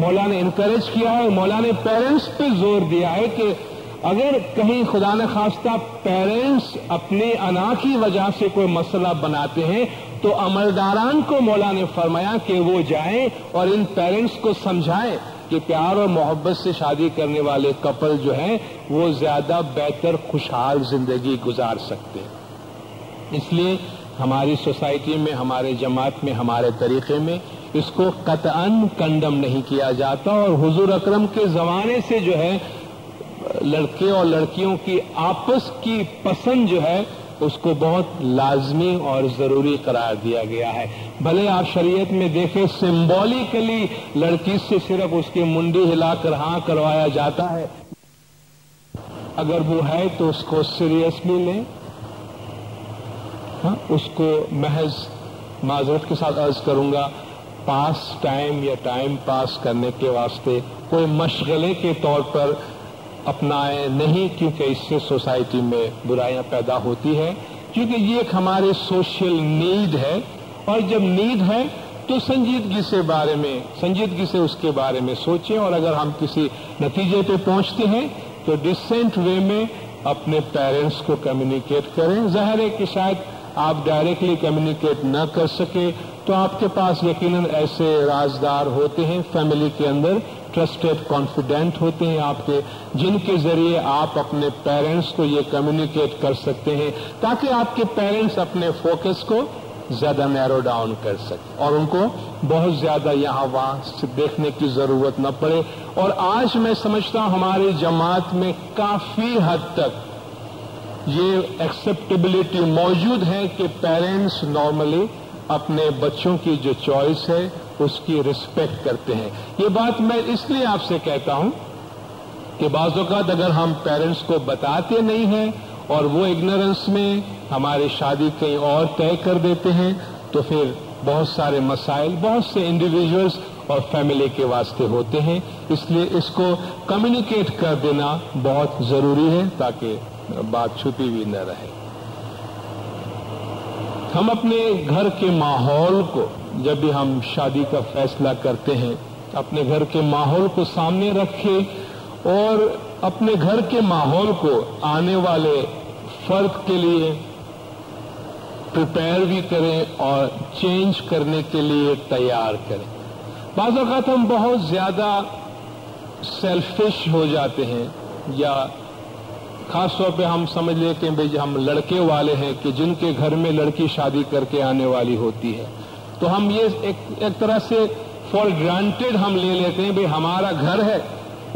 مولا نے انکریج کیا ہے. مولا نے پیرنٹس پہ زور دیا ہے کہ اگر کہیں خدا نہ خواستہ پیرنٹس اپنی انا کی وجہ سے کوئی مسئلہ بناتے ہیں تو عملداران کو مولا نے فرمایا کہ وہ جائیں اور ان پیرنٹس کو سمجھائیں کہ پیار اور محبت سے شادی کرنے والے کپل جو ہیں وہ زیادہ بہتر خوشحال زندگی گزار سکتے ہیں. اس لیے ہماری سوسائٹی میں، ہمارے جماعت میں، ہمارے طریقے میں اس کو قطعاً کنڈم نہیں کیا جاتا. اور حضور اکرم کے زمانے سے جو ہے لڑکے اور لڑکیوں کی آپس کی پسند جو ہے اس کو بہت لازمی اور ضروری قرار دیا گیا ہے. بھلے آپ شریعت میں دیکھیں سمبولیکلی لڑکی سے صرف اس کی منڈی ہلا کر ہاں کروایا جاتا ہے، اگر وہ ہے تو اس کو سیریسلی لیں. اس کو محض معذرت کے ساتھ عرض کروں گا پاس ٹائم یا ٹائم پاس کرنے کے واسطے کوئی مشغلے کے طور پر اپنائیں نہیں، کیونکہ اس سے سوسائٹی میں برائیاں پیدا ہوتی ہے. کیونکہ یہ ایک ہمارے سوشل نیڈ ہے، اور جب نیڈ ہے تو سنجیدگی سے اس کے بارے میں سوچیں. اور اگر ہم کسی نتیجے پہ پہنچتے ہیں تو ڈیسنٹ وے میں اپنے پیرنٹس کو کمیونیکیٹ کریں. ظاہر ہے کہ شاید آپ ڈائریکٹلی کمیونیکیٹ نہ کر سکے تو آپ کے پاس یقیناً ایسے رازدار ہوتے ہیں فیملی کے اندر، ٹرسٹڈ کانفیڈنٹ ہوتے ہیں آپ کے، جن کے ذریعے آپ اپنے پیرنٹس کو یہ کمیونیکیٹ کر سکتے ہیں تاکہ آپ کے پیرنٹس اپنے فوکس کو زیادہ نیرو ڈاؤن کر سکیں اور ان کو بہت زیادہ یہاں وہاں سے دیکھنے کی ضرورت نہ پڑے. اور آج میں سمجھتا ہوں ہماری جماعت میں کافی حد تک یہ ایکسیپٹیبلٹی موجود ہے کہ پیرنٹس نارملی اپنے بچوں کی جو چوائس ہے اس کی رسپیکٹ کرتے ہیں. یہ بات میں اس لیے آپ سے کہتا ہوں کہ بعض اوقات اگر ہم پیرنٹس کو بتاتے نہیں ہیں اور وہ اگنورنس میں ہماری شادی کہیں اور طے کر دیتے ہیں تو پھر بہت سارے مسائل بہت سے انڈیویجولز اور فیملی کے واسطے ہوتے ہیں. اس لیے اس کو کمیونیکیٹ کر دینا بہت ضروری ہے تاکہ بات چھپی بھی نہ رہے. ہم اپنے گھر کے ماحول کو جب بھی ہم شادی کا فیصلہ کرتے ہیں اپنے گھر کے ماحول کو سامنے رکھیں اور اپنے گھر کے ماحول کو آنے والے فرد کے لیے پریپیئر بھی کریں اور چینج کرنے کے لیے تیار کریں. بعض اوقات ہم بہت زیادہ سیلفش ہو جاتے ہیں، یا خاص طور پہ ہم سمجھ لیں کہ بھئی ہم لڑکے والے ہیں کہ جن کے گھر میں لڑکی شادی کر کے آنے والی ہوتی ہے تو ہم یہ ایک طرح سے فار گرانٹیڈ ہم لے لیتے ہیں بھئی ہمارا گھر ہے،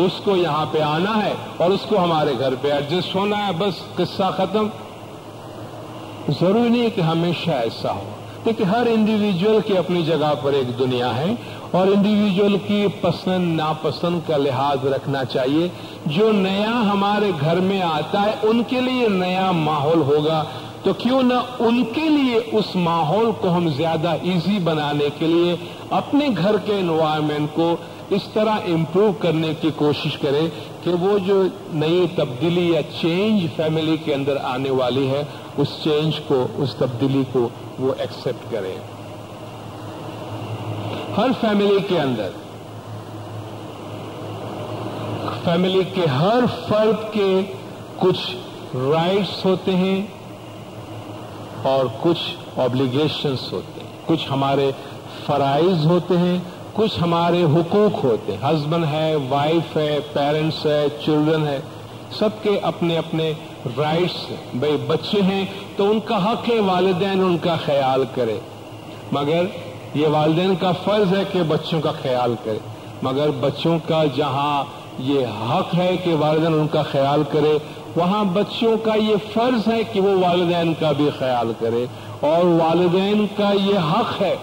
اس کو یہاں پہ آنا ہے اور اس کو ہمارے گھر پہ ایڈجسٹ ہونا ہے، بس قصہ ختم. ضروری نہیں کہ ہمیشہ ایسا ہو. دیکھیں ہر انڈیویجول کی اپنی جگہ پر ایک دنیا ہے اور انڈیویجول کی پسند ناپسند کا لحاظ رکھنا چاہیے. جو نیا ہمارے گھر میں آتا ہے ان کے لیے نیا ماحول ہوگا تو کیوں نہ ان کے لیے اس ماحول کو ہم زیادہ ایزی بنانے کے لیے اپنے گھر کے انوائرمنٹ کو اس طرح امپروو کرنے کی کوشش کریں کہ وہ جو نئی تبدیلی یا چینج فیملی کے اندر آنے والی ہے اس چینج کو، اس تبدیلی کو وہ ایکسپٹ کریں. ہر فیملی کے اندر فیملی کے ہر فرد کے کچھ رائٹس ہوتے ہیں اور کچھ آبلیگیشنس ہوتے ہیں، کچھ ہمارے فرائض ہوتے ہیں، کچھ ہمارے حقوق ہوتے ہیں. ہسبینڈ ہے، وائف ہے، پیرنٹس ہے، چلڈرن ہے، سب کے اپنے اپنے رائٹس ہیں. بھئی بچے ہیں تو ان کا حق ہے والدین ان کا خیال کرے، مگر یہ والدین کا فرض ہے کہ بچوں کا خیال کرے. مگر بچوں کا جہاں یہ حق ہے کہ والدین ان کا خیال کرے وہاں بچوں کا یہ فرض ہے کہ وہ والدین کا بھی خیال کرے. اور والدین کا یہ حق ہے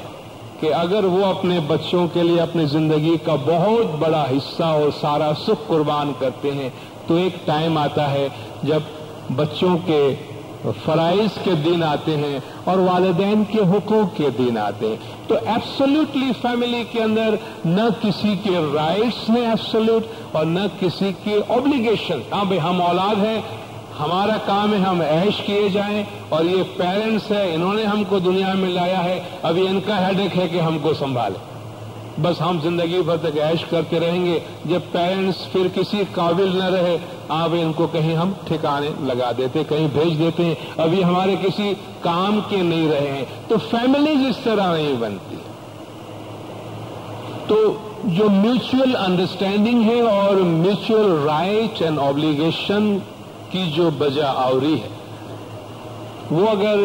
کہ اگر وہ اپنے بچوں کے لیے اپنی زندگی کا بہت بڑا حصہ اور سارا سکھ قربان کرتے ہیں تو ایک ٹائم آتا ہے جب بچوں کے فرائض کے دن آتے ہیں اور والدین کے حقوق کے دن آتے ہیں. تو ایبسولوٹلی فیملی کے اندر نہ کسی کے رائٹس ہیں ایبسولوٹ اور نہ کسی کی اوبلیگیشن. ہاں بھائی ہم اولاد ہیں، ہمارا کام ہے ہم عیش کیے جائیں، اور یہ پیرنٹس ہے انہوں نے ہم کو دنیا میں لایا ہے، ابھی ان کا ہیڈیک ہے کہ ہم کو سنبھالیں. بس ہم زندگی بھر تک عیش کرتے رہیں گے. جب پیرنٹس پھر کسی قابل نہ رہے اب ان کو کہیں ہم ٹھکانے لگا دیتے, کہیں بھیج دیتے ہیں, ابھی ہمارے کسی کام کے نہیں رہے ہیں. تو فیملیز اس طرح نہیں بنتی. تو جو میوچل انڈرسٹینڈنگ ہے اور میوچل رائٹ اینڈ آبلیگیشن کی جو بجا آوری ہے وہ اگر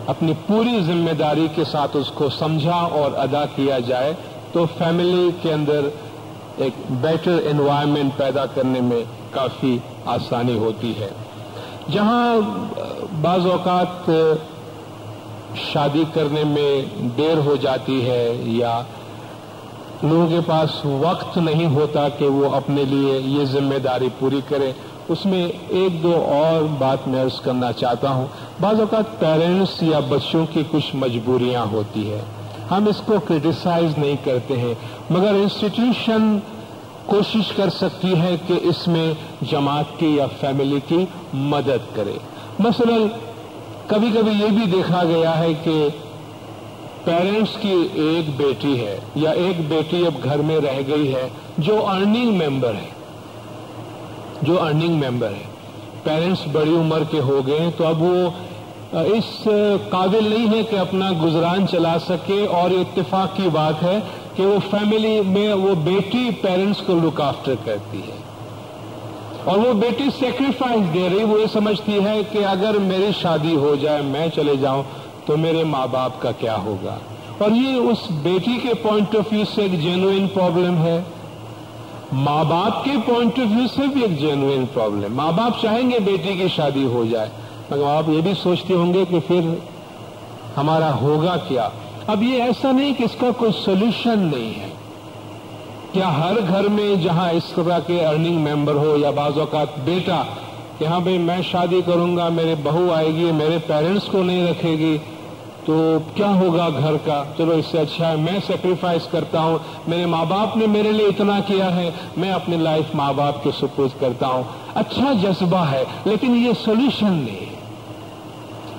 اپنی پوری ذمہ داری کے ساتھ اس کو سمجھا اور ادا کیا جائے تو فیملی کے اندر ایک بیٹر انوائرمنٹ پیدا کرنے میں کافی آسانی ہوتی ہے. جہاں بعض اوقات شادی کرنے میں دیر ہو جاتی ہے یا لوگوں کے پاس وقت نہیں ہوتا کہ وہ اپنے لیے یہ ذمہ داری پوری کریں, اس میں ایک دو اور بات میں عرض کرنا چاہتا ہوں. بعض اوقات پیرنٹس یا بچوں کی کچھ مجبوریاں ہوتی ہے, ہم اس کو کرٹیسائز نہیں کرتے ہیں, مگر انسٹیٹیوشن کوشش کر سکتی ہے کہ اس میں جماعت کی یا فیملی کی مدد کرے. مثلا کبھی کبھی یہ بھی دیکھا گیا ہے کہ پیرنٹس کی ایک بیٹی ہے یا ایک بیٹی اب گھر میں رہ گئی ہے جو ارننگ ممبر ہے, پیرنٹس بڑی عمر کے ہو گئے ہیں, تو اب وہ اس قابل نہیں ہے کہ اپنا گزران چلا سکے, اور اتفاق کی بات ہے کہ وہ فیملی میں وہ بیٹی پیرنٹس کو لک آفٹر کرتی ہے, اور وہ بیٹی سیکریفائس دے رہی, وہ یہ سمجھتی ہے کہ اگر میری شادی ہو جائے, میں چلے جاؤں, تو میرے ماں باپ کا کیا ہوگا. اور یہ اس بیٹی کے پوائنٹ آف ویو سے ایک جینوئن پرابلم ہے, ماں باپ کے پوائنٹ آف ویو سے بھی ایک جینوئن پرابلم. ماں باپ چاہیں گے بیٹی کی شادی ہو جائے, مگر آپ یہ بھی سوچتے ہوں گے کہ پھر ہمارا ہوگا کیا. اب یہ ایسا نہیں کہ اس کا کوئی سولوشن نہیں ہے. کیا ہر گھر میں جہاں اس طرح کے ارننگ ممبر ہو یا بعض اوقات بیٹا کہ ہاں بھئی میں شادی کروں گا, میرے بہو آئے گی, میرے پیرنٹس کو نہیں رکھے گی, تو کیا ہوگا گھر کا, چلو اس سے اچھا ہے میں سیکریفائس کرتا ہوں, میرے ماں باپ نے میرے لیے اتنا کیا ہے, میں اپنی لائف ماں باپ کے سپرد کرتا ہوں. اچھا جذبہ ہے لیکن یہ سولوشن نہیں ہے.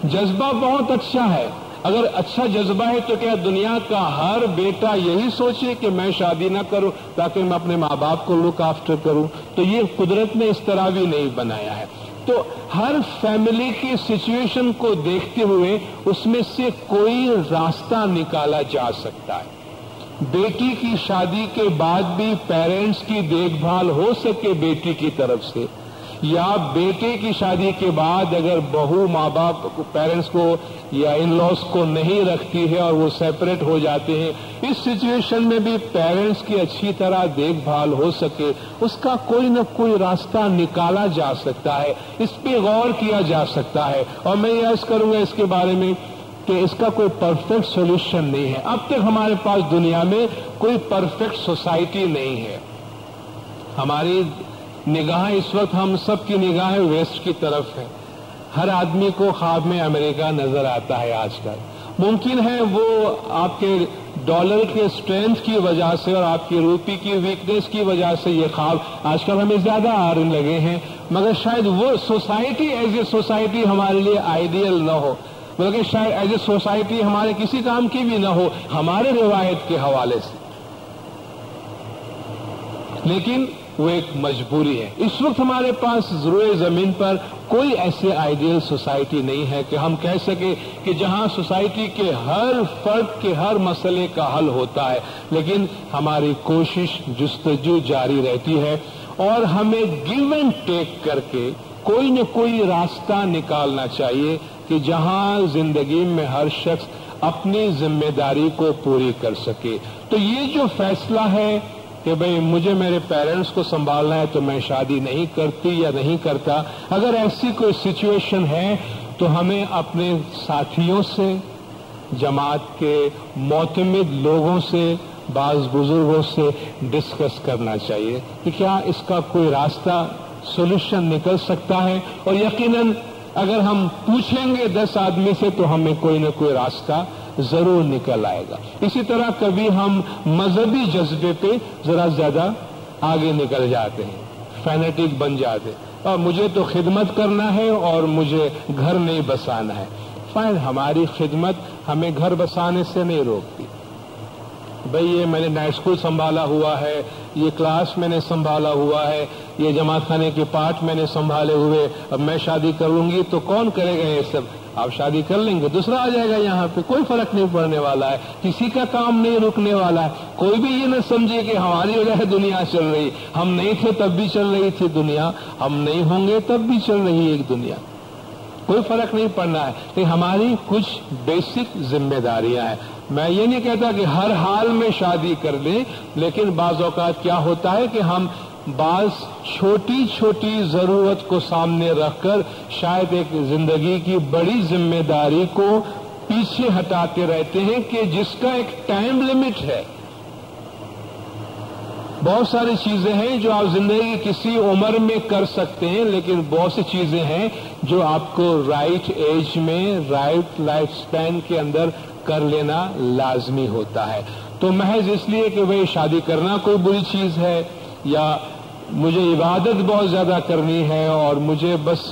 جذبہ بہت اچھا ہے, اگر اچھا جذبہ ہے تو کیا دنیا کا ہر بیٹا یہی سوچے کہ میں شادی نہ کروں تاکہ میں اپنے ماں باپ کو لک آفٹر کروں؟ تو یہ قدرت نے اس طرح بھی نہیں بنایا ہے. تو ہر فیملی کی سچویشن کو دیکھتے ہوئے اس میں سے کوئی راستہ نکالا جا سکتا ہے. بیٹی کی شادی کے بعد بھی پیرنٹس کی دیکھ بھال ہو سکے بیٹی کی طرف سے, یا بیٹے کی شادی کے بعد اگر بہو ماں باپ پیرنٹس کو یا ان لاس کو نہیں رکھتی ہے اور وہ سیپریٹ ہو جاتے ہیں, اس سچویشن میں بھی پیرنٹس کی اچھی طرح دیکھ بھال ہو سکے, اس کا کوئی نہ کوئی راستہ نکالا جا سکتا ہے, اس پہ غور کیا جا سکتا ہے. اور میں یہ عرض کروں گا اس کے بارے میں کہ اس کا کوئی پرفیکٹ سولوشن نہیں ہے. اب تک ہمارے پاس دنیا میں کوئی پرفیکٹ سوسائٹی نہیں ہے. ہماری نگاہیں اس وقت ہم سب کی نگاہیں ویسٹ کی طرف ہے. ہر آدمی کو خواب میں امریکہ نظر آتا ہے آج کل. ممکن ہے وہ آپ کے ڈالر کے اسٹرینتھ کی وجہ سے اور آپ کی روپی کی ویکنیس کی وجہ سے یہ خواب آج کل ہمیں زیادہ آنے لگے ہیں, مگر شاید وہ سوسائٹی ایز اے سوسائٹی ہمارے لیے آئیڈیل نہ ہو, بلکہ شاید ایز اے سوسائٹی ہمارے کسی کام کی بھی نہ ہو ہمارے روایت کے حوالے سے, لیکن وہ ایک مجبوری ہے. اس وقت ہمارے پاس روئے زمین پر کوئی ایسے آئیڈیل سوسائٹی نہیں ہے کہ ہم کہہ سکیں کہ جہاں سوسائٹی کے ہر فرد کے ہر مسئلے کا حل ہوتا ہے, لیکن ہماری کوشش جستجو جاری رہتی ہے اور ہمیں گیو اینڈ ٹیک کر کے کوئی نہ کوئی راستہ نکالنا چاہیے کہ جہاں زندگی میں ہر شخص اپنی ذمہ داری کو پوری کر سکے. تو یہ جو فیصلہ ہے کہ بھئی مجھے میرے پیرنٹس کو سنبھالنا ہے تو میں شادی نہیں کرتی یا نہیں کرتا, اگر ایسی کوئی سچویشن ہے تو ہمیں اپنے ساتھیوں سے, جماعت کے معتمد لوگوں سے, بعض بزرگوں سے ڈسکس کرنا چاہیے کہ کیا اس کا کوئی راستہ سولوشن نکل سکتا ہے. اور یقیناً اگر ہم پوچھیں گے 10 آدمی سے تو ہمیں کوئی نہ کوئی راستہ ضرور نکل آئے گا. اسی طرح کبھی ہم مذہبی جذبے پہ ذرا زیادہ آگے نکل جاتے ہیں, فینیٹک بن جاتے ہیں, اور مجھے تو خدمت کرنا ہے اور مجھے گھر نہیں بسانا ہے. فائن, ہماری خدمت ہمیں گھر بسانے سے نہیں روکتی, بھئی یہ میں نے نائٹ اسکول سنبھالا ہوا ہے، یہ کلاس میں نے سنبھالا ہوا ہے، یہ جماعت خانے کے پارٹ میں نے سنبھالے ہوئے، اب میں شادی کروں گی تو کون کرے گا یہ سب؟ آپ شادی کر لیں گے، دوسرا آ جائے گا یہاں پہ، کوئی فرق نہیں پڑنے والا ہے، کسی کا کام نہیں رکنے والا ہے۔ کوئی بھی یہ نہ سمجھے کہ ہماری وجہ سے دنیا چل رہی، ہم نہیں تھے تب بھی چل رہی تھی دنیا، ہم نہیں ہوں گے تب بھی چل رہی ہے ایک دنیا، کوئی فرق نہیں پڑنا ہے۔ لیکن ہماری کچھ بیسک ذمہ داریاں ہیں۔ میں یہ نہیں کہتا کہ ہر حال میں شادی کر لیں، لیکن بعض اوقات کیا ہوتا ہے کہ ہم بعض چھوٹی چھوٹی ضرورت کو سامنے رکھ کر شاید ایک زندگی کی بڑی ذمہ داری کو پیچھے ہٹاتے رہتے ہیں کہ جس کا ایک ٹائم لمٹ ہے۔ بہت ساری چیزیں ہیں جو آپ زندگی کسی عمر میں کر سکتے ہیں، لیکن بہت سی چیزیں ہیں جو آپ کو رائٹ ایج میں، رائٹ لائف سپین کے اندر کر لینا لازمی ہوتا ہے۔ تو محض اس لیے کہ بھئی شادی کرنا کوئی بری چیز ہے، یا مجھے عبادت بہت زیادہ کرنی ہے اور مجھے بس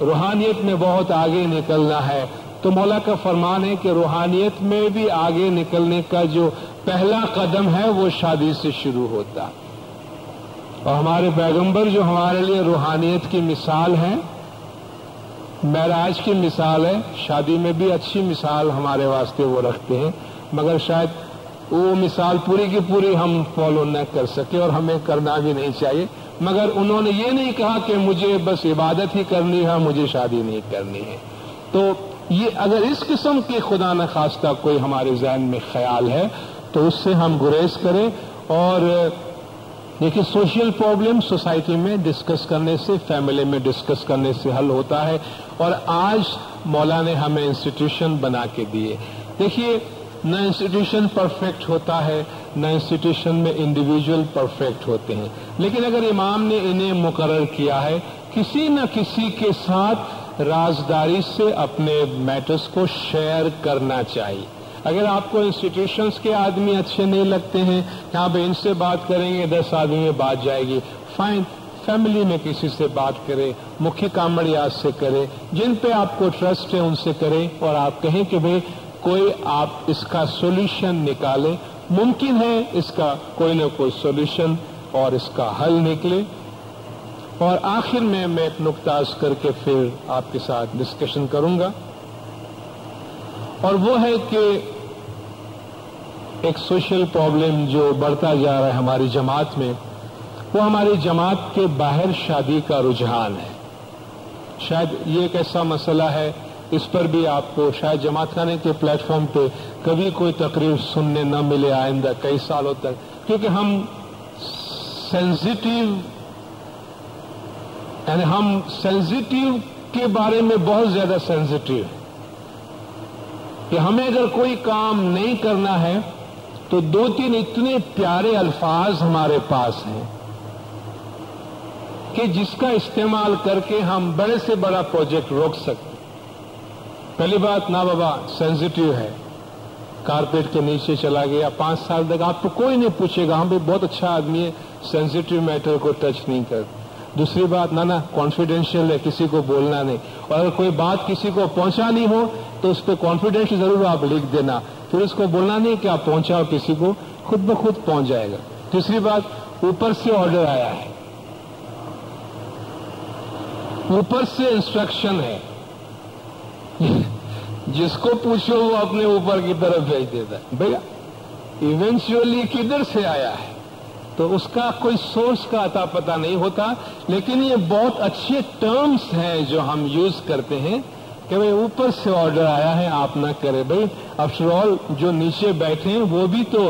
روحانیت میں بہت آگے نکلنا ہے، تو مولا کا فرمان ہے کہ روحانیت میں بھی آگے نکلنے کا جو پہلا قدم ہے وہ شادی سے شروع ہوتا ہے۔ اور ہمارے پیغمبر جو ہمارے لیے روحانیت کی مثال ہے، معراج کی مثال ہے، شادی میں بھی اچھی مثال ہمارے واسطے وہ رکھتے ہیں، مگر شاید وہ مثال پوری کی پوری ہم فالو نہ کر سکے اور ہمیں کرنا بھی نہیں چاہیے، مگر انہوں نے یہ نہیں کہا کہ مجھے بس عبادت ہی کرنی ہے، مجھے شادی نہیں کرنی ہے۔ تو یہ اگر اس قسم کے خدا نخواستہ کوئی ہمارے ذہن میں خیال ہے تو اس سے ہم گریز کریں۔ اور دیکھیے سوشل پرابلم سوسائٹی میں ڈسکس کرنے سے، فیملی میں ڈسکس کرنے سے حل ہوتا ہے، اور آج مولا نے ہمیں انسٹیٹیوشن بنا کے دیے۔ دیکھیے نہ انسٹیٹیوشن پرفیکٹ ہوتا ہے، نہ انسٹیٹیوشن میں انڈیویجول پرفیکٹ ہوتے ہیں، لیکن اگر امام نے انہیں مقرر کیا ہے، کسی نہ کسی کے ساتھ رازداری سے اپنے میٹرز کو شیئر کرنا چاہیے۔ اگر آپ کو انسٹیٹیوشنز کے آدمی اچھے نہیں لگتے ہیں، یہاں پہ ان سے بات کریں گے 10 آدمی میں بات جائے گی، فائن، فیملی میں کسی سے بات کرے، مکھی کامڑیات سے کرے، جن پہ آپ کو ٹرسٹ ہے ان سے کریں، اور آپ کہیں کہ بھئی کوئی آپ اس کا سولوشن نکالیں، ممکن ہے اس کا کوئی نہ کوئی سولوشن اور اس کا حل نکلے۔ اور آخر میں ایک نقطہ عرض کر کے پھر آپ کے ساتھ ڈسکشن کروں گا، اور وہ ہے کہ ایک سوشل پرابلم جو بڑھتا جا رہا ہے ہماری جماعت میں، وہ ہماری جماعت کے باہر شادی کا رجحان ہے۔ شاید یہ ایک ایسا مسئلہ ہے، اس پر بھی آپ کو شاید جماعت خانے کے پلیٹ فارم پہ کبھی کوئی تقریر سننے نہ ملے آئندہ کئی سالوں تک، کیونکہ ہم سینسیٹیو، یعنی ہم سینسیٹیو کے بارے میں بہت زیادہ سینسیٹیو ہیں کہ ہمیں اگر کوئی کام نہیں کرنا ہے تو 2-3 اتنے پیارے الفاظ ہمارے پاس ہیں کہ جس کا استعمال کر کے ہم بڑے سے بڑا پروجیکٹ روک سکتے۔ پہلی بات، نا بابا سینسیٹیو ہے، کارپیٹ کے نیچے چلا گیا، 5 سال تک آپ کو کوئی نہیں پوچھے گا، ہم بھی بہت اچھا آدمی ہے، سینسیٹیو میٹر کو ٹچ نہیں کرتے۔ دوسری بات، نا کانفیڈینشیل ہے، کسی کو بولنا نہیں، اور اگر کوئی بات کسی کو پہنچانی ہو تو اس پہ کانفیڈینشیل ضرور آپ لکھ دینا، پھر اس کو بولنا نہیں کہ آپ پہنچاؤ کسی کو، خود بخود پہنچ جائے گا۔ تیسری بات، اوپر سے آرڈر آیا ہے، اوپر سے انسٹرکشن ہے، جس کو پوچھو وہ اپنے اوپر کی طرف بھیج دیتا ہے۔ بھیا ایونچولی کدھر سے آیا ہے تو اس کا کوئی سورس کا اتا پتہ نہیں ہوتا، لیکن یہ بہت اچھے ٹرمز ہیں جو ہم یوز کرتے ہیں کہ بھئی اوپر سے آرڈر آیا ہے، آپ نہ کرے۔ بھئی آفٹر آل جو نیچے بیٹھے ہیں وہ بھی تو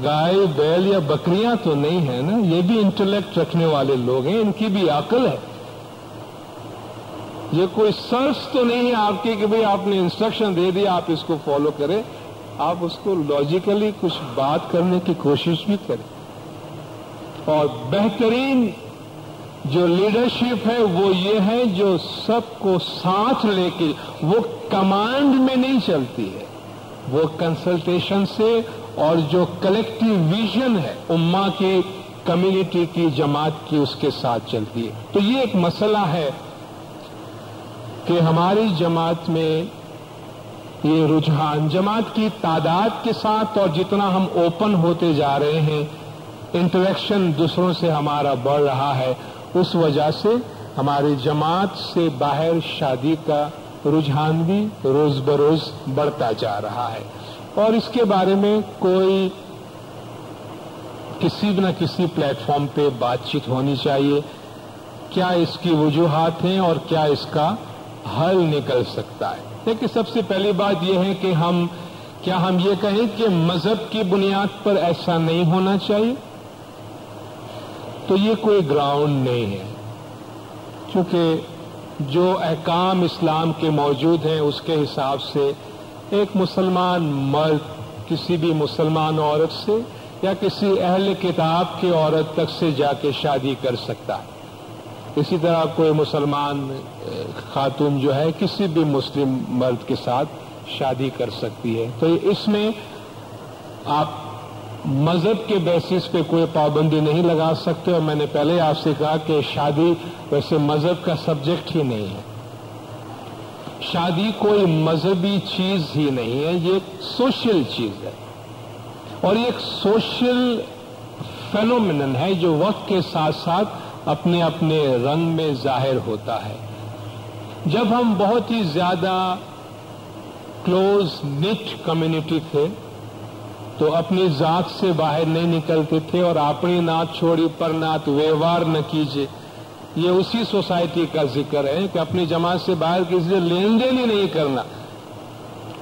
گائے بیل یا بکریاں تو نہیں ہیں نا، یہ بھی انٹلیکٹ رکھنے والے لوگ ہیں، ان کی بھی عقل ہے۔ یہ کوئی سرس تو نہیں ہے آپ کی کہ بھئی آپ نے انسٹرکشن دے دیا آپ اس کو فالو کریں، آپ اس کو لاجیکلی کچھ بات کرنے کی کوشش بھی کریں۔ اور بہترین جو لیڈرشپ ہے وہ یہ ہے جو سب کو ساتھ لے کے، وہ کمانڈ میں نہیں چلتی ہے، وہ کنسلٹیشن سے، اور جو کلیکٹیو ویژن ہے امہ کی، کمیونٹی کی، جماعت کی، اس کے ساتھ چلتی ہے۔ تو یہ ایک مسئلہ ہے کہ ہماری جماعت میں یہ رجحان جماعت کی تعداد کے ساتھ اور جتنا ہم اوپن ہوتے جا رہے ہیں، انٹریکشن دوسروں سے ہمارا بڑھ رہا ہے، اس وجہ سے ہماری جماعت سے باہر شادی کا رجحان بھی روز بروز بڑھتا جا رہا ہے، اور اس کے بارے میں کوئی کسی نہ کسی پلیٹ فارم پہ بات چیت ہونی چاہیے. کیا اس کی وجوہات ہیں اور کیا اس کا حل نکل سکتا ہے؟ لیکن سب سے پہلی بات یہ ہے کہ ہم یہ کہیں کہ مذہب کی بنیاد پر ایسا نہیں ہونا چاہیے؟ تو یہ کوئی گراؤنڈ نہیں ہے، کیونکہ جو احکام اسلام کے موجود ہیں اس کے حساب سے ایک مسلمان مرد کسی بھی مسلمان عورت سے یا کسی اہل کتاب کی عورت تک سے جا کے شادی کر سکتا ہے. اسی طرح کوئی مسلمان خاتون جو ہے کسی بھی مسلم مرد کے ساتھ شادی کر سکتی ہے. تو اس میں آپ مذہب کے بیسس پہ کوئی پابندی نہیں لگا سکتے، اور میں نے پہلے آپ سے کہا کہ شادی ویسے مذہب کا سبجیکٹ ہی نہیں ہے. شادی کوئی مذہبی چیز ہی نہیں ہے، یہ ایک سوشل چیز ہے، اور یہ ایک سوشل فینومینن ہے جو وقت کے ساتھ ساتھ اپنے اپنے رنگ میں ظاہر ہوتا ہے. جب ہم بہت ہی زیادہ کلوز نٹ کمیونٹی تھے تو اپنی ذات سے باہر نہیں نکلتے تھے، اور اپنی نعت چھوڑی پر نعت ویوار نہ کیجیے، یہ اسی سوسائٹی کا ذکر ہے کہ اپنی جماعت سے باہر کسی سے لین دین ہی نہیں کرنا،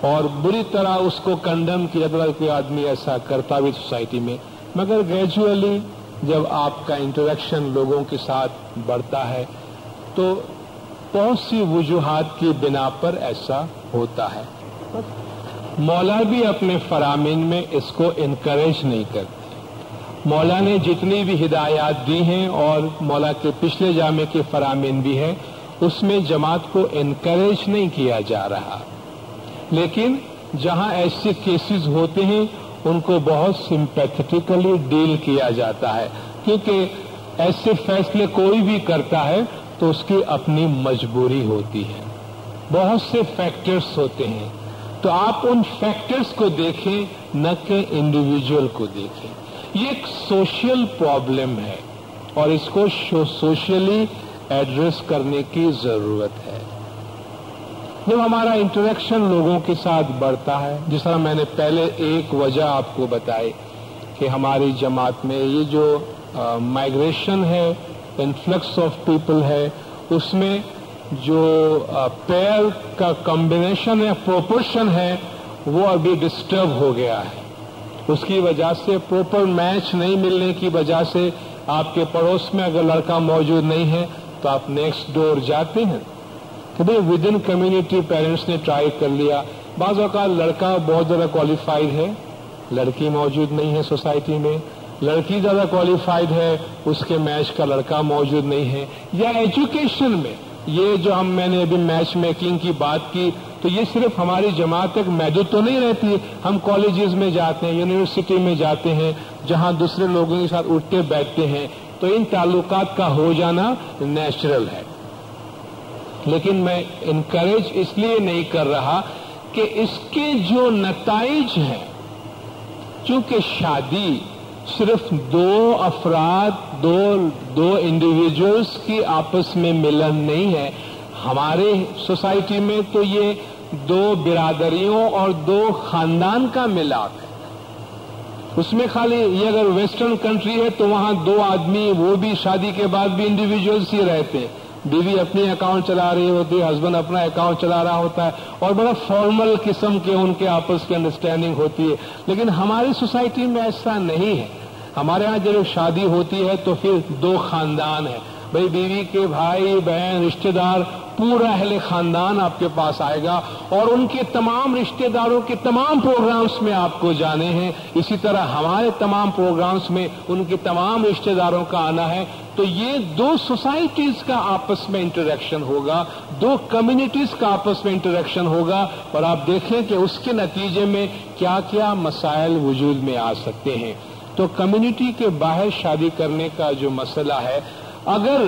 اور بری طرح اس کو کنڈم کیا جاتا ہے کہ آدمی ایسا کرتا بھی سوسائٹی میں. مگر گریجولی جب آپ کا انٹریکشن لوگوں کے ساتھ بڑھتا ہے تو بہت سی وجوہات کی بنا پر ایسا ہوتا ہے. مولا بھی اپنے فرامین میں اس کو انکریج نہیں کرتے. مولا نے جتنی بھی ہدایات دی ہیں اور مولا کے پچھلے جامع کے فرامین بھی ہے، اس میں جماعت کو انکریج نہیں کیا جا رہا، لیکن جہاں ایسے کیسز ہوتے ہیں ان کو بہت سمپیتھیٹیکلی ڈیل کیا جاتا ہے، کیونکہ ایسے فیصلے کوئی بھی کرتا ہے تو اس کی اپنی مجبوری ہوتی ہے. بہت سے فیکٹرز ہوتے ہیں، تو آپ ان فیکٹرز کو دیکھیں نہ کہ انڈیویجول کو دیکھیں. یہ ایک سوشل پرابلم ہے اور اس کو سوشلی ایڈریس کرنے کی ضرورت ہے. جب ہمارا انٹریکشن لوگوں کے ساتھ بڑھتا ہے، جس طرح میں نے پہلے ایک وجہ آپ کو بتائی کہ ہماری جماعت میں یہ جو مائگریشن ہے، انفلکس آف پیپل ہے، اس میں جو پیئر کا کمبینیشن یا پروپورشن ہے وہ ابھی ڈسٹرب ہو گیا ہے. اس کی وجہ سے پراپر میچ نہیں ملنے کی وجہ سے آپ کے پڑوس میں اگر لڑکا موجود نہیں ہے تو آپ نیکسٹ ڈور جاتے ہیں کہ بھائی ود ان کمیونٹی پیرنٹس نے ٹرائی کر لیا. بعض اوقات لڑکا بہت زیادہ کوالیفائڈ ہے، لڑکی موجود نہیں ہے سوسائٹی میں، لڑکی زیادہ کوالیفائڈ ہے، اس کے میچ کا لڑکا موجود نہیں ہے. یا ایجوکیشن میں یہ جو میں نے ابھی میچ میکنگ کی بات کی، تو یہ صرف ہماری جماعت تک محدود تو نہیں رہتی. ہم کالجز میں جاتے ہیں، یونیورسٹی میں جاتے ہیں، جہاں دوسرے لوگوں کے ساتھ اٹھتے بیٹھتے ہیں، تو ان تعلقات کا ہو جانا نیچرل ہے. لیکن میں انکریج اس لیے نہیں کر رہا کہ اس کے جو نتائج ہیں، چونکہ شادی صرف دو افراد دو انڈیویجولز کی آپس میں ملن نہیں ہے. ہمارے سوسائٹی میں تو یہ دو برادریوں اور دو خاندان کا ملاپ ہے. اس میں خالی یہ اگر ویسٹرن کنٹری ہے تو وہاں دو آدمی وہ بھی شادی کے بعد بھی انڈیویجولز ہی رہتے ہیں. بیوی اپنی اکاؤنٹ چلا رہی ہوتی ہے، ہسبینڈ اپنا اکاؤنٹ چلا رہا ہوتا ہے، اور بڑا فارمل قسم کے ان کے آپس کی انڈرسٹینڈنگ ہوتی ہے. لیکن ہماری سوسائٹی میں ایسا نہیں ہے. ہمارے ہاں جب شادی ہوتی ہے تو پھر دو خاندان ہیں. بھائی بیوی کے بھائی بہن رشتہ دار پورا اہل خاندان آپ کے پاس آئے گا اور ان کے تمام رشتہ داروں کے تمام پروگرامز میں آپ کو جانے ہیں. اسی طرح ہمارے تمام پروگرامز میں ان کے تمام رشتہ داروں کا آنا ہے. تو یہ دو سوسائٹیز کا آپس میں انٹریکشن ہوگا، دو کمیونٹیز کا آپس میں انٹریکشن ہوگا، اور آپ دیکھیں کہ اس کے نتیجے میں کیا کیا مسائل وجود میں آ سکتے ہیں. تو کمیونٹی کے باہر شادی کرنے کا جو مسئلہ ہے، اگر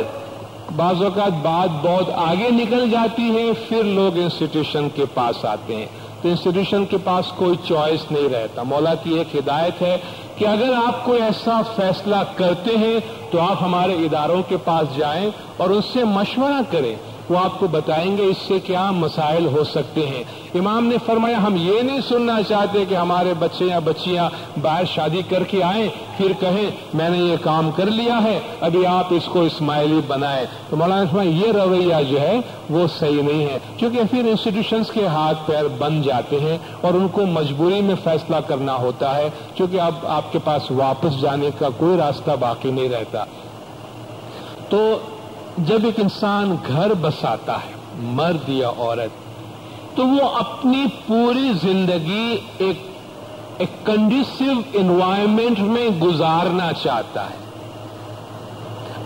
بعض اوقات بات بہت آگے نکل جاتی ہے پھر لوگ انسٹیٹیوشن کے پاس آتے ہیں. تو انسٹیٹیوشن کے پاس کوئی چوائس نہیں رہتا. مولا کی ایک ہدایت ہے کہ اگر آپ کوئی ایسا فیصلہ کرتے ہیں تو آپ ہمارے اداروں کے پاس جائیں اور ان سے مشورہ کریں. وہ آپ کو بتائیں گے اس سے کیا مسائل ہو سکتے ہیں. امام نے فرمایا ہم یہ نہیں سننا چاہتے کہ ہمارے بچے یا بچیاں باہر شادی کر کے آئیں پھر کہیں میں نے یہ کام کر لیا ہے ابھی آپ اس کو اسماعیلی بنائیں. تو مولانا نے فرمایا یہ رویہ جو ہے وہ صحیح نہیں ہے, کیونکہ پھر انسٹیٹیوشنز کے ہاتھ پیر بن جاتے ہیں اور ان کو مجبوری میں فیصلہ کرنا ہوتا ہے, کیونکہ اب آپ کے پاس واپس جانے کا کوئی راستہ باقی نہیں رہتا. تو جب ایک انسان گھر بساتا ہے, مرد یا عورت, تو وہ اپنی پوری زندگی ایک کنڈیسیو انوائرمنٹ میں گزارنا چاہتا ہے.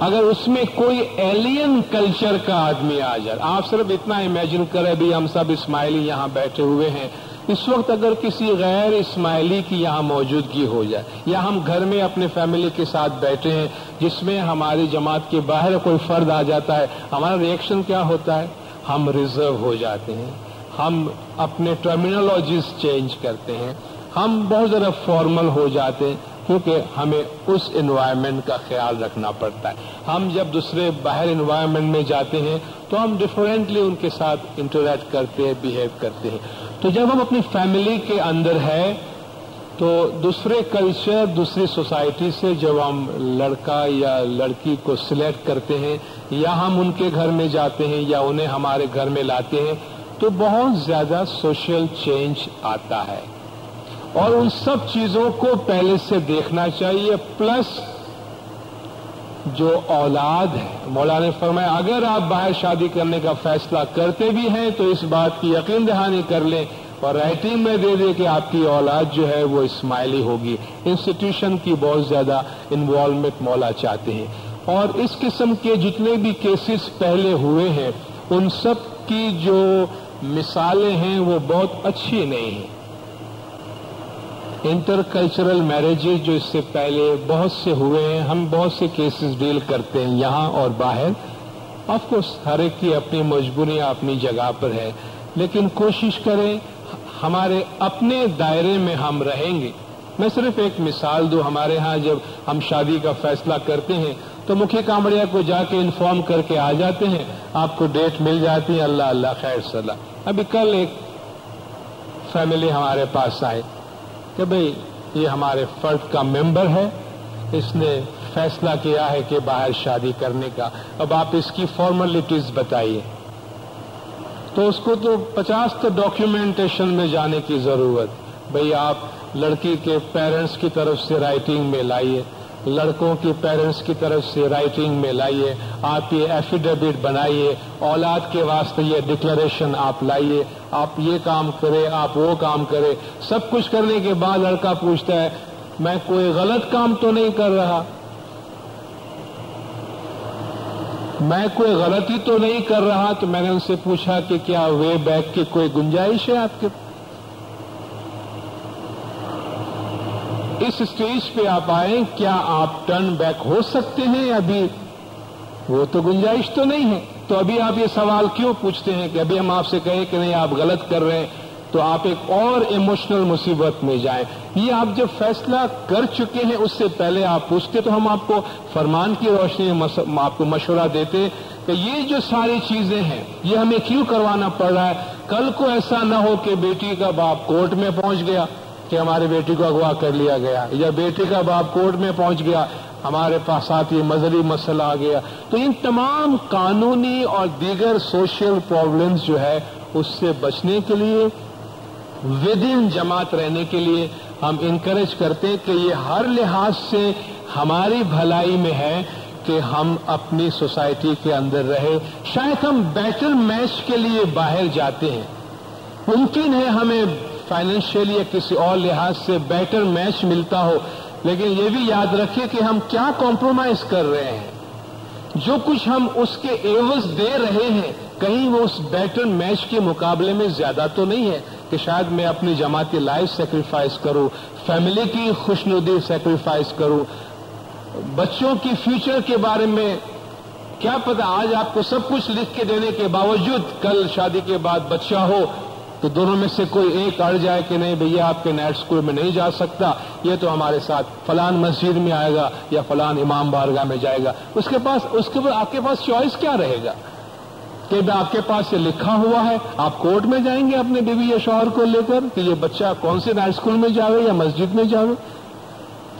اگر اس میں کوئی ایلین کلچر کا آدمی آ جائے, آپ صرف اتنا امیجن کریں بھی ہم سب اسماعیلی یہاں بیٹھے ہوئے ہیں, اس وقت اگر کسی غیر اسماعیلی کی یہاں موجودگی ہو جائے, یا ہم گھر میں اپنے فیملی کے ساتھ بیٹھے ہیں جس میں ہماری جماعت کے باہر کوئی فرد آ جاتا ہے, ہمارا ریئیکشن کیا ہوتا ہے؟ ہم ریزرو ہو جاتے ہیں, ہم اپنے ٹرمینالوجیز چینج کرتے ہیں, ہم بہت زیادہ فارمل ہو جاتے ہیں, کیونکہ ہمیں اس انوائرمنٹ کا خیال رکھنا پڑتا ہے. ہم جب دوسرے باہر انوائرمنٹ میں جاتے ہیں تو ہم ڈفرینٹلی ان کے ساتھ انٹریکٹ کرتے ہیں, بیہیو کرتے ہیں. تو جب ہم اپنی فیملی کے اندر ہے تو دوسرے کلچر, دوسری سوسائٹی سے جب ہم لڑکا یا لڑکی کو سلیکٹ کرتے ہیں یا ہم ان کے گھر میں جاتے ہیں یا انہیں ہمارے گھر میں لاتے ہیں تو بہت زیادہ سوشل چینج آتا ہے, اور ان سب چیزوں کو پہلے سے دیکھنا چاہیے. پلس جو اولاد ہے, مولانا نے فرمایا اگر آپ باہر شادی کرنے کا فیصلہ کرتے بھی ہیں تو اس بات کی یقین دہانی کر لیں اور رائٹنگ میں دے دیں کہ آپ کی اولاد جو ہے وہ اسماعیلی ہوگی. انسٹیٹیوشن کی بہت زیادہ انوالومنٹ مولا چاہتے ہیں, اور اس قسم کے جتنے بھی کیسز پہلے ہوئے ہیں ان سب کی جو مثالیں ہیں وہ بہت اچھی نہیں ہیں. انٹر کلچرل میرجز جو اس سے پہلے بہت سے ہوئے ہیں, ہم بہت سے کیسز ڈیل کرتے ہیں یہاں اور باہر. آف کورس ہر ایک کی اپنی مجبوریاں اپنی جگہ پر ہے, لیکن کوشش کریں ہمارے اپنے دائرے میں ہم رہیں گے. میں صرف ایک مثال دوں, ہمارے ہاں جب ہم شادی کا فیصلہ کرتے ہیں تو مکھی کامڑیا کو جا کے انفارم کر کے آ جاتے ہیں, آپ کو ڈیٹ مل جاتی ہے, اللہ اللہ خیر صلاح. ابھی کل ایک فیملی ہمارے پاس آئے کہ بھئی یہ ہمارے فرد کا ممبر ہے, اس نے فیصلہ کیا ہے کہ باہر شادی کرنے کا, اب آپ اس کی فارملٹیز بتائیے. تو اس کو تو 50 تو ڈاکیومنٹیشن میں جانے کی ضرورت. بھئی آپ لڑکی کے پیرنٹس کی طرف سے رائٹنگ میں لائیے, لڑکوں کی پیرنٹس کی طرف سے رائٹنگ میں لائیے, آپ یہ ایفیڈیوٹ بنائیے, اولاد کے واسطے یہ ڈکلریشن آپ لائیے, آپ یہ کام کریں, آپ وہ کام کریں. سب کچھ کرنے کے بعد لڑکا پوچھتا ہے میں کوئی غلط کام تو نہیں کر رہا, میں کوئی غلطی تو نہیں کر رہا. تو میں نے ان سے پوچھا کہ کیا وے بیک کی کوئی گنجائش ہے آپ کے؟ اس اسٹیج پہ آپ آئیں, کیا آپ ٹرن بیک ہو سکتے ہیں؟ ابھی وہ تو گنجائش تو نہیں ہے. تو ابھی آپ یہ سوال کیوں پوچھتے ہیں کہ ابھی ہم آپ سے کہیں کہ نہیں آپ غلط کر رہے ہیں تو آپ ایک اور ایموشنل مصیبت میں جائیں. یہ آپ جب فیصلہ کر چکے ہیں اس سے پہلے آپ پوچھتے تو ہم آپ کو فرمان کی روشنی میں آپ کو مشورہ دیتے کہ یہ جو ساری چیزیں ہیں یہ ہمیں کیوں کروانا پڑ رہا ہے. کل کو ایسا نہ ہو کہ بیٹی کا باپ کورٹ میں پہنچ گیا کہ ہماری بیٹی کو اغوا کر لیا گیا, یا بیٹی کا باپ کورٹ میں پہنچ گیا ہمارے پاس ساتھ یہ مذہبی مسئلہ آ گیا. تو ان تمام قانونی اور دیگر سوشل پرابلمز جو ہے اس سے بچنے کے لیے, ود ان جماعت رہنے کے لیے ہم انکریج کرتے ہیں کہ یہ ہر لحاظ سے ہماری بھلائی میں ہے کہ ہم اپنی سوسائٹی کے اندر رہے. شاید ہم بیٹر میچ کے لیے باہر جاتے ہیں, ممکن ہے ہمیں فائنینشیلی یا کسی اور لحاظ سے بیٹر میچ ملتا ہو, لیکن یہ بھی یاد رکھیں کہ ہم کیا کمپرومائز کر رہے ہیں. جو کچھ ہم اس کے عوض دے رہے ہیں کہیں وہ اس بیٹر میچ کے مقابلے میں زیادہ تو نہیں ہے کہ شاید میں اپنی جماعتی لائف سیکریفائس کروں, فیملی کی خوشنودی سیکریفائس کروں, بچوں کی فیوچر کے بارے میں کیا پتہ آج آپ کو سب کچھ لکھ کے دینے کے باوجود کل شادی کے بعد بچہ ہو کہ دونوں میں سے کوئی ایک اڑ جائے کہ نہیں بھیا آپ کے نیٹ اسکول میں نہیں جا سکتا، یہ تو ہمارے ساتھ فلان مسجد میں آئے گا یا فلان امام بارگاہ میں جائے گا، اس کے بعد آپ کے پاس چوائس کیا رہے گا؟ کہ آپ کے پاس یہ لکھا ہوا ہے، آپ کورٹ میں جائیں گے اپنے بیوی یا شوہر کو لے کر کہ یہ بچہ کون سے نیٹ اسکول میں جاوے یا مسجد میں جاوے؟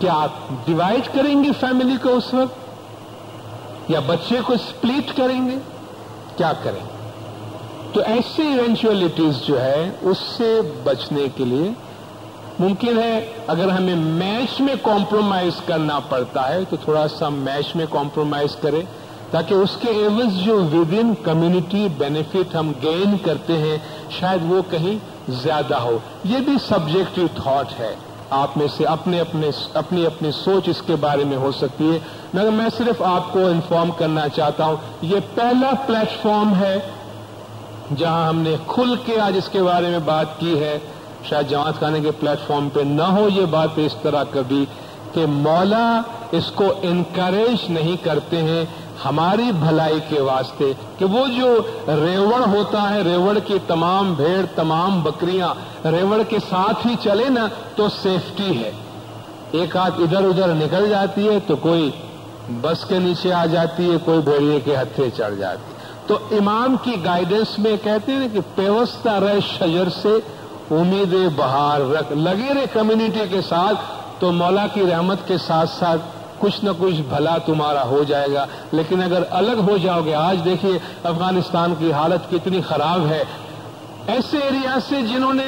کیا آپ ڈیوائڈ کریں گے فیملی کو اس وقت، یا بچے کو سپلٹ کریں گے؟ کیا کریں؟ تو ایسی ایونچولیٹیز جو ہے اس سے بچنے کے لیے ممکن ہے اگر ہمیں میچ میں کمپرومائز کرنا پڑتا ہے تو تھوڑا سا میچ میں کمپرومائز کریں، تاکہ اس کے ایوز جو ود ان کمیونٹی بینیفٹ ہم گین کرتے ہیں شاید وہ کہیں زیادہ ہو۔ یہ بھی سبجیکٹو تھاٹ ہے، آپ میں سے اپنی سوچ اس کے بارے میں ہو سکتی ہے، مگر میں صرف آپ کو انفارم کرنا چاہتا ہوں یہ پہلا پلیٹ فارم ہے جہاں ہم نے کھل کے آج اس کے بارے میں بات کی ہے۔ شاید جماعت خانے کے پلیٹ فارم پہ نہ ہو یہ بات اس طرح کبھی کہ مولا اس کو انکریج نہیں کرتے ہیں ہماری بھلائی کے واسطے، کہ وہ جو ریوڑ ہوتا ہے، ریوڑ کی تمام بھیڑ تمام بکریاں ریوڑ کے ساتھ ہی چلے نا تو سیفٹی ہے، ایک ہاتھ ادھر ادھر نکل جاتی ہے تو کوئی بس کے نیچے آ جاتی ہے، کوئی بھیڑیے کے ہتھے چڑھ جاتی ہے۔ تو امام کی گائیڈنس میں کہتے ہیں کہ پیوستہ رہ شجر سے امید بہار رکھ، لگے رہے کمیونٹی کے ساتھ تو مولا کی رحمت کے ساتھ ساتھ کچھ نہ کچھ بھلا تمہارا ہو جائے گا۔ لیکن اگر الگ ہو جاؤ گے، آج دیکھیے افغانستان کی حالت کتنی خراب ہے، ایسے ایریا سے جنہوں نے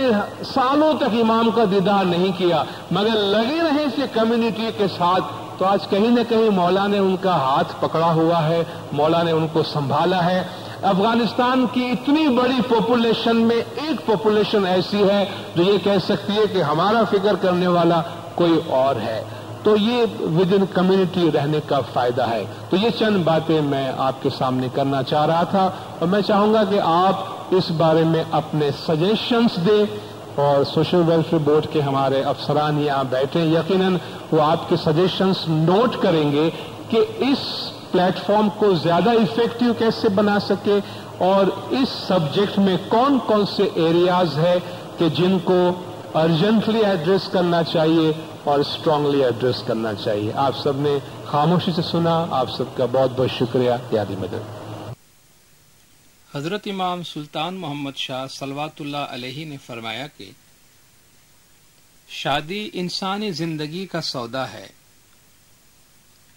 سالوں تک امام کا دیدار نہیں کیا مگر لگے رہے اسے کمیونٹی کے ساتھ، تو آج کہیں نہ کہیں مولا نے ان کا ہاتھ پکڑا ہوا ہے، مولا نے ان کو سنبھالا ہے۔ افغانستان کی اتنی بڑی پاپولیشن میں ایک پاپولیشن ایسی ہے جو یہ کہہ سکتی ہے کہ ہمارا فکر کرنے والا کوئی اور ہے، تو یہ ود ان کمیونٹی رہنے کا فائدہ ہے۔ تو یہ چند باتیں میں آپ کے سامنے کرنا چاہ رہا تھا، اور میں چاہوں گا کہ آپ اس بارے میں اپنے سجیشنز دیں، اور سوشل ویلفیئر بورڈ کے ہمارے افسران یہاں بیٹھے، یقیناً وہ آپ کے سجیشنز نوٹ کریں گے کہ اس پلیٹ فارم کو زیادہ ایفیکٹو کیسے بنا سکے، اور اس سبجیکٹ میں کون کون سے ایریاز ہے کہ جن کو ارجنٹلی ایڈریس کرنا چاہیے اور اسٹرانگلی ایڈریس کرنا چاہیے۔ آپ سب نے خاموشی سے سنا، آپ سب کا بہت بہت شکریہ۔ یاد مدد۔ حضرت امام سلطان محمد شاہ صلوات اللہ علیہ نے فرمایا کہ شادی انسانی زندگی کا سودا ہے،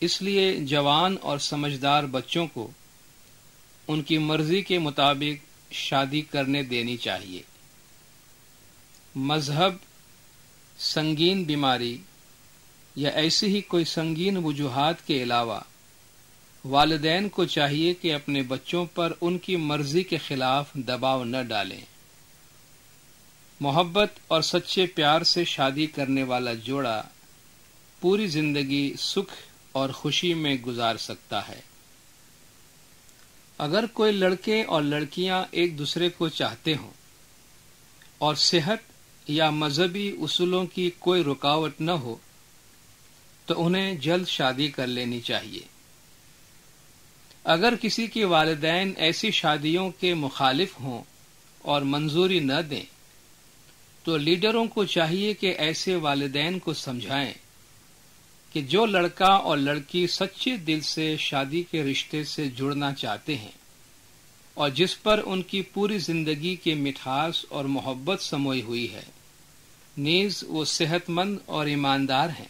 اس لیے جوان اور سمجھدار بچوں کو ان کی مرضی کے مطابق شادی کرنے دینی چاہیے۔ مذہب، سنگین بیماری یا ایسی ہی کوئی سنگین وجوہات کے علاوہ والدین کو چاہیے کہ اپنے بچوں پر ان کی مرضی کے خلاف دباؤ نہ ڈالیں۔ محبت اور سچے پیار سے شادی کرنے والا جوڑا پوری زندگی سکھ اور خوشی میں گزار سکتا ہے۔ اگر کوئی لڑکے اور لڑکیاں ایک دوسرے کو چاہتے ہوں اور صحت یا مذہبی اصولوں کی کوئی رکاوٹ نہ ہو تو انہیں جلد شادی کر لینی چاہیے۔ اگر کسی کے والدین ایسی شادیوں کے مخالف ہوں اور منظوری نہ دیں تو لیڈروں کو چاہیے کہ ایسے والدین کو سمجھائیں کہ جو لڑکا اور لڑکی سچے دل سے شادی کے رشتے سے جڑنا چاہتے ہیں اور جس پر ان کی پوری زندگی کی مٹھاس اور محبت سموئی ہوئی ہے، نیز وہ صحت مند اور ایماندار ہیں،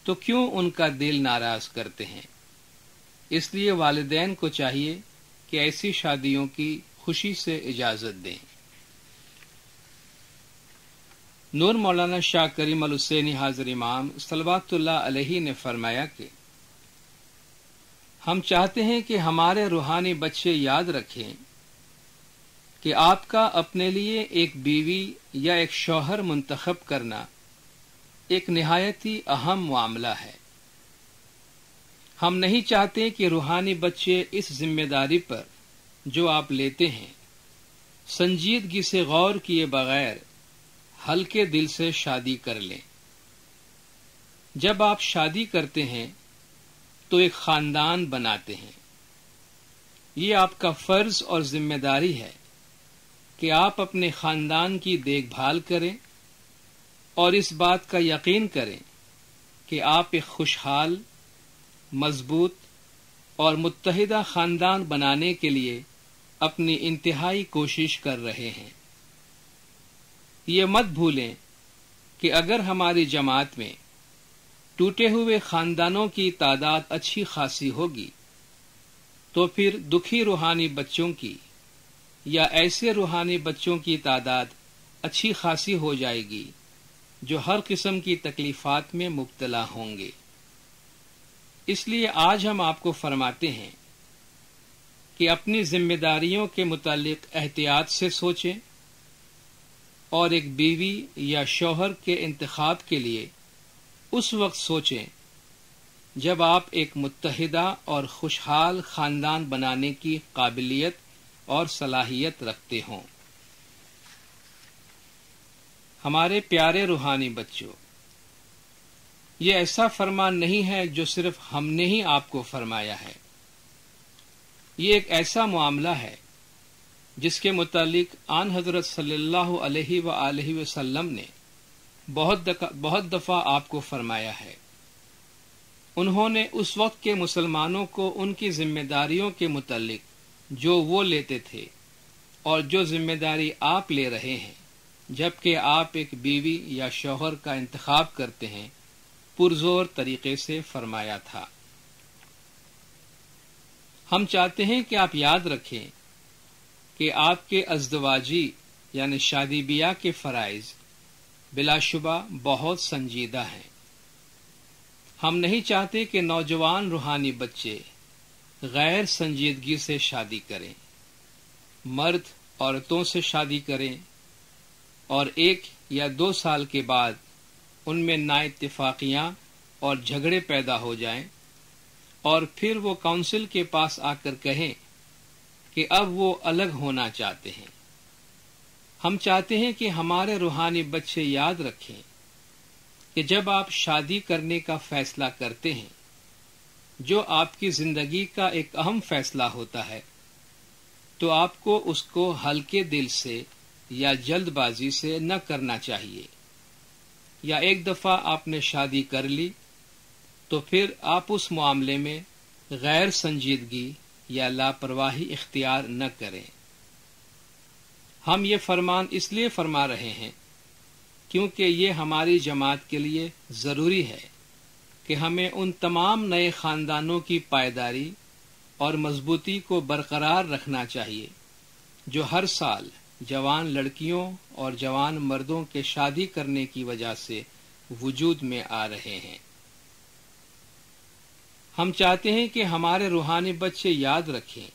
تو کیوں ان کا دل ناراض کرتے ہیں؟ اس لیے والدین کو چاہیے کہ ایسی شادیوں کی خوشی سے اجازت دیں۔ نور مولانا شاہ کریم الحسینی حاضر امام صلوات اللہ علیہ نے فرمایا کہ ہم چاہتے ہیں کہ ہمارے روحانی بچے یاد رکھیں کہ آپ کا اپنے لیے ایک بیوی یا ایک شوہر منتخب کرنا ایک نہایت ہی اہم معاملہ ہے۔ ہم نہیں چاہتے کہ روحانی بچے اس ذمہ داری پر جو آپ لیتے ہیں سنجیدگی سے غور کیے بغیر ہلکے دل سے شادی کر لیں۔ جب آپ شادی کرتے ہیں تو ایک خاندان بناتے ہیں، یہ آپ کا فرض اور ذمہ داری ہے کہ آپ اپنے خاندان کی دیکھ بھال کریں اور اس بات کا یقین کریں کہ آپ ایک خوشحال، مضبوط اور متحدہ خاندان بنانے کے لیے اپنی انتہائی کوشش کر رہے ہیں۔ یہ مت بھولیں کہ اگر ہماری جماعت میں ٹوٹے ہوئے خاندانوں کی تعداد اچھی خاصی ہوگی تو پھر دکھی روحانی بچوں کی یا ایسے روحانی بچوں کی تعداد اچھی خاصی ہو جائے گی جو ہر قسم کی تکلیفات میں مبتلا ہوں گے۔ اس لیے آج ہم آپ کو فرماتے ہیں کہ اپنی ذمہ داریوں کے متعلق احتیاط سے سوچیں اور ایک بیوی یا شوہر کے انتخاب کے لیے اس وقت سوچیں جب آپ ایک متحدہ اور خوشحال خاندان بنانے کی قابلیت اور صلاحیت رکھتے ہوں۔ ہمارے پیارے روحانی بچوں، یہ ایسا فرمان نہیں ہے جو صرف ہم نے ہی آپ کو فرمایا ہے۔ یہ ایک ایسا معاملہ ہے جس کے متعلق آن حضرت صلی اللہ علیہ وآلہ وسلم نے بہت دفعہ آپ کو فرمایا ہے۔ انہوں نے اس وقت کے مسلمانوں کو ان کی ذمہ داریوں کے متعلق جو وہ لیتے تھے اور جو ذمہ داری آپ لے رہے ہیں جبکہ آپ ایک بیوی یا شوہر کا انتخاب کرتے ہیں، پرزور طریقے سے فرمایا تھا۔ ہم چاہتے ہیں کہ آپ یاد رکھیں کہ آپ کے ازدواجی یعنی شادی بیاہ کے فرائض بلا شبہ بہت سنجیدہ ہیں۔ ہم نہیں چاہتے کہ نوجوان روحانی بچے غیر سنجیدگی سے شادی کریں، مرد عورتوں سے شادی کریں اور 1 یا 2 سال کے بعد ان میں نااتفاقیاں اور جھگڑے پیدا ہو جائیں اور پھر وہ کونسل کے پاس آ کر کہیں کہ اب وہ الگ ہونا چاہتے ہیں۔ ہم چاہتے ہیں کہ ہمارے روحانی بچے یاد رکھیں کہ جب آپ شادی کرنے کا فیصلہ کرتے ہیں جو آپ کی زندگی کا ایک اہم فیصلہ ہوتا ہے تو آپ کو اس کو ہلکے دل سے یا جلد بازی سے نہ کرنا چاہیے، یا ایک دفعہ آپ نے شادی کر لی تو پھر آپ اس معاملے میں غیر سنجیدگی یا لاپرواہی اختیار نہ کریں۔ ہم یہ فرمان اس لیے فرما رہے ہیں کیونکہ یہ ہماری جماعت کے لیے ضروری ہے کہ ہمیں ان تمام نئے خاندانوں کی پائیداری اور مضبوطی کو برقرار رکھنا چاہیے جو ہر سال جوان لڑکیوں اور جوان مردوں کے شادی کرنے کی وجہ سے وجود میں آ رہے ہیں۔ ہم چاہتے ہیں کہ ہمارے روحانی بچے یاد رکھیں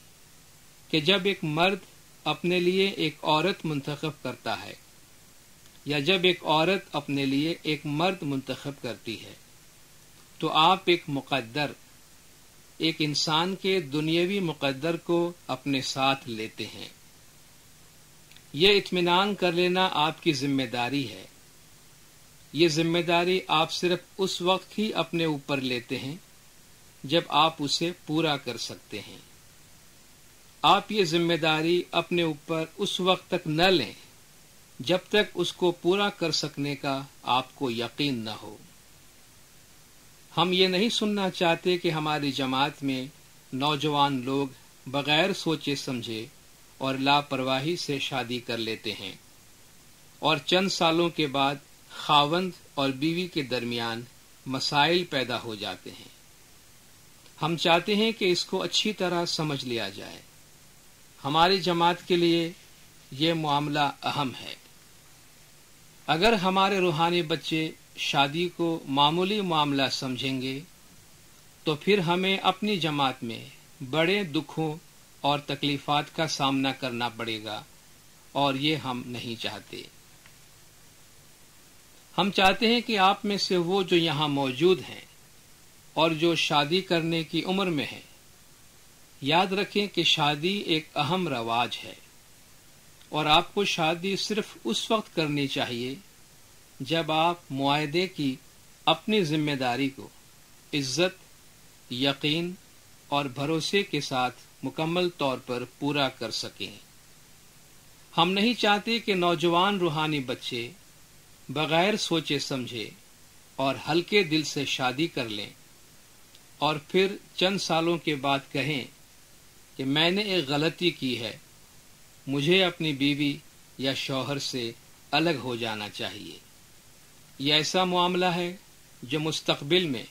کہ جب ایک مرد اپنے لیے ایک عورت منتخب کرتا ہے یا جب ایک عورت اپنے لیے ایک مرد منتخب کرتی ہے تو آپ ایک مقدر، ایک انسان کے دنیاوی مقدر کو اپنے ساتھ لیتے ہیں۔ یہ اطمینان کر لینا آپ کی ذمہ داری ہے۔ یہ ذمہ داری آپ صرف اس وقت ہی اپنے اوپر لیتے ہیں جب آپ اسے پورا کر سکتے ہیں۔ آپ یہ ذمہ داری اپنے اوپر اس وقت تک نہ لیں جب تک اس کو پورا کر سکنے کا آپ کو یقین نہ ہو۔ ہم یہ نہیں سننا چاہتے کہ ہماری جماعت میں نوجوان لوگ بغیر سوچے سمجھے اور لاپرواہی سے شادی کر لیتے ہیں اور چند سالوں کے بعد خاوند اور بیوی کے درمیان مسائل پیدا ہو جاتے ہیں۔ ہم چاہتے ہیں کہ اس کو اچھی طرح سمجھ لیا جائے۔ ہماری جماعت کے لیے یہ معاملہ اہم ہے۔ اگر ہمارے روحانی بچے شادی کو معمولی معاملہ سمجھیں گے تو پھر ہمیں اپنی جماعت میں بڑے دکھوں اور تکلیفات کا سامنا کرنا پڑے گا، اور یہ ہم نہیں چاہتے۔ ہم چاہتے ہیں کہ آپ میں سے وہ جو یہاں موجود ہیں اور جو شادی کرنے کی عمر میں ہیں یاد رکھیں کہ شادی ایک اہم رواج ہے، اور آپ کو شادی صرف اس وقت کرنی چاہیے جب آپ معاہدے کی اپنی ذمہ داری کو عزت، یقین اور بھروسے کے ساتھ مکمل طور پر پورا کر سکیں۔ ہم نہیں چاہتے کہ نوجوان روحانی بچے بغیر سوچے سمجھے اور ہلکے دل سے شادی کر لیں اور پھر چند سالوں کے بعد کہیں کہ میں نے ایک غلطی کی ہے، مجھے اپنی بیوی یا شوہر سے الگ ہو جانا چاہیے۔ یہ ایسا معاملہ ہے جو مستقبل میں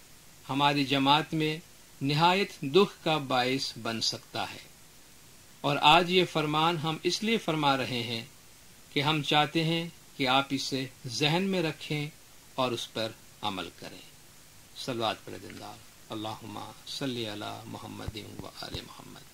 ہماری جماعت میں نہایت دکھ کا باعث بن سکتا ہے، اور آج یہ فرمان ہم اس لیے فرما رہے ہیں کہ ہم چاہتے ہیں کہ آپ اسے ذہن میں رکھیں اور اس پر عمل کریں۔ صلوات پڑھیں دندار، اللہم صلی علی محمد و آل محمد۔